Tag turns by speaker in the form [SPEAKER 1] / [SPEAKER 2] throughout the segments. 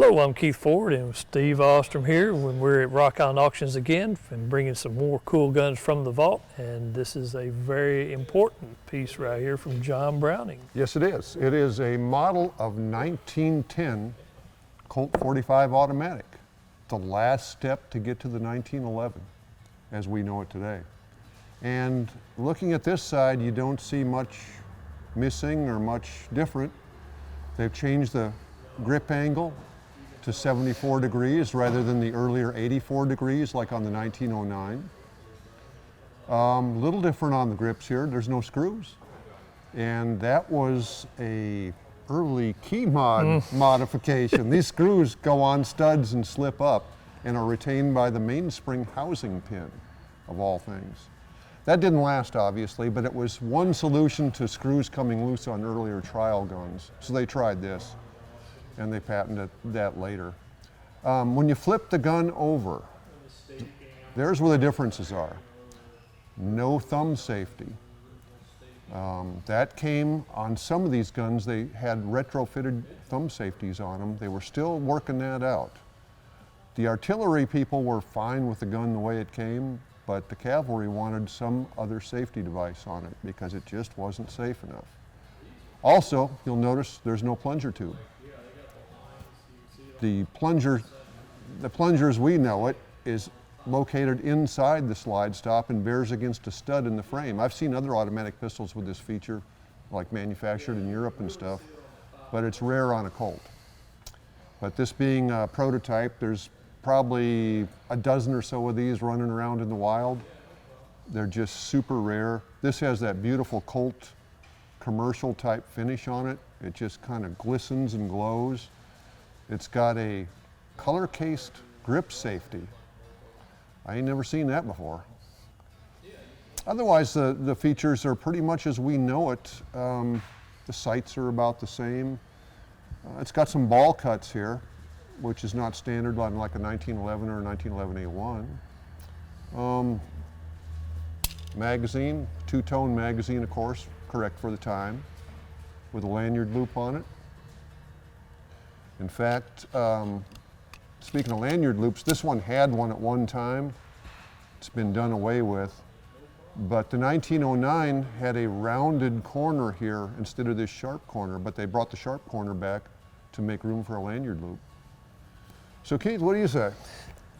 [SPEAKER 1] Hello, I'm Keith Ford and Steve Ostrom here when we're at Rock Island Auctions again and bringing some more cool guns from the vault. And this is a very important piece right here from John Browning.
[SPEAKER 2] Yes, it is. It is a model of 1910 Colt 45 automatic. The last step to get to the 1911 as we know it today. And looking at this side, you don't see much missing or much different. They've changed the grip angle to 74 degrees rather than the earlier 84 degrees like on the 1909. Little different on the grips here. There's no screws. And that was a early key mod modification. These screws go on studs and slip up and are retained by the mainspring housing pin, of all things. That didn't last, obviously, but it was one solution to screws coming loose on earlier trial guns. So they tried this, and they patented that later. When you flip the gun over, there's where the differences are. No thumb safety. That came on some of these guns. They had retrofitted thumb safeties on them. They were still working that out. The artillery people were fine with the gun the way it came, but the cavalry wanted some other safety device on it because it just wasn't safe enough. Also, you'll notice there's no plunger tube. The plunger as we know it is located inside the slide stop and bears against a stud in the frame. I've seen other automatic pistols with this feature, like manufactured in Europe and stuff, but it's rare on a Colt. But this being a prototype, there's probably a dozen or so of these running around in the wild. They're just super rare. This has that beautiful Colt commercial type finish on it. It just kind of glistens and glows. It's got a color-cased grip safety. I ain't never seen that before. Otherwise, the features are pretty much as we know it. The sights are about the same. It's got some ball cuts here, which is not standard on like a 1911 or a 1911A1. Magazine, two-tone magazine, of course, correct for the time, with a lanyard loop on it. In fact, speaking of lanyard loops, this one had one at one time. It's been done away with. But the 1909 had a rounded corner here instead of this sharp corner, but they brought the sharp corner back to make room for a lanyard loop. So Keith, what do you say?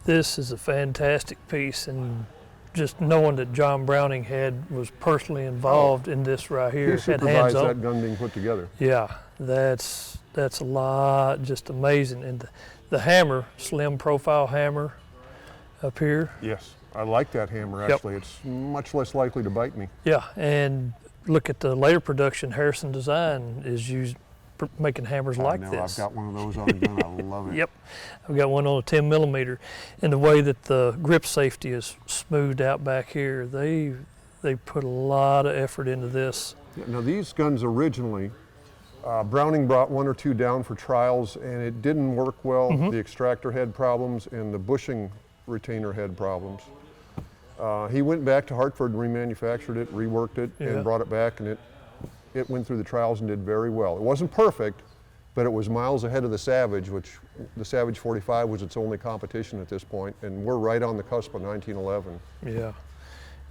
[SPEAKER 1] This is a fantastic piece, and just knowing that John Browning was personally involved in this right here.
[SPEAKER 2] He supervised that gun being put together.
[SPEAKER 1] Yeah, that's a lot, just amazing. And the hammer, slim profile hammer up here.
[SPEAKER 2] Yes, I like that hammer actually. Yep. It's much less likely to bite me.
[SPEAKER 1] Yeah, and look at the later production. Harrison Design is used making hammers like this.
[SPEAKER 2] I've got one of those on the gun. I love it.
[SPEAKER 1] Yep, I've got one on a 10 millimeter. And the way that the grip safety is smoothed out back here, they put a lot of effort into this.
[SPEAKER 2] Yeah, now these guns originally, Browning brought one or two down for trials and it didn't work well. The extractor had problems and the bushing retainer had problems. He went back to Hartford and remanufactured it, reworked it, and brought it back, and it went through the trials and did very well. It wasn't perfect, but it was miles ahead of the Savage, which the Savage 45 was its only competition at this point, and we're right on the cusp of 1911.
[SPEAKER 1] Yeah,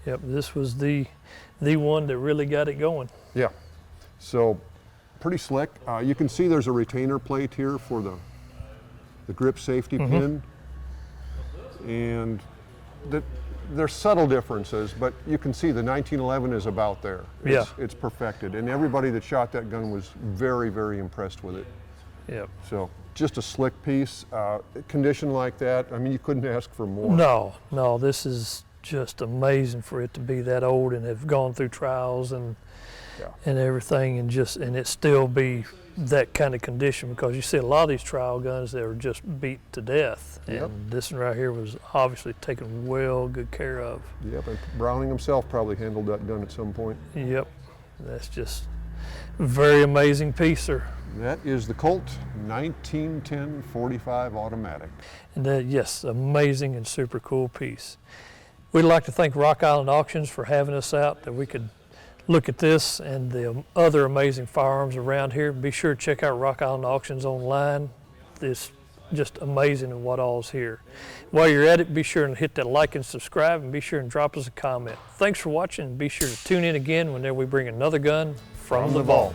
[SPEAKER 1] yep, this was the one that really got it going.
[SPEAKER 2] Yeah, so pretty slick. You can see there's a retainer plate here for the grip safety pin, and there's subtle differences, but you can see the 1911 is about there. It's perfected, and everybody that shot that gun was very, very impressed with it.
[SPEAKER 1] Yep.
[SPEAKER 2] So just a slick piece, condition like that. I mean, you couldn't ask for more.
[SPEAKER 1] No, this is just amazing for it to be that old and have gone through trials and everything, and it still be that kind of condition, because you see a lot of these trial guns that are just beat to death, and this one right here was obviously taken well good care of.
[SPEAKER 2] Yep, and Browning himself probably handled that gun at some point.
[SPEAKER 1] Yep, that's just a very amazing piece, sir.
[SPEAKER 2] That is the Colt 1910 45 automatic.
[SPEAKER 1] And yes, amazing and super cool piece. We'd like to thank Rock Island Auctions for having us out, that we could look at this and the other amazing firearms around here. Be sure to check out Rock Island Auctions online. This just amazing in what all's here. While you're at it, be sure and hit that like and subscribe, and be sure and drop us a comment. Thanks for watching, and be sure to tune in again whenever we bring another gun from the vault.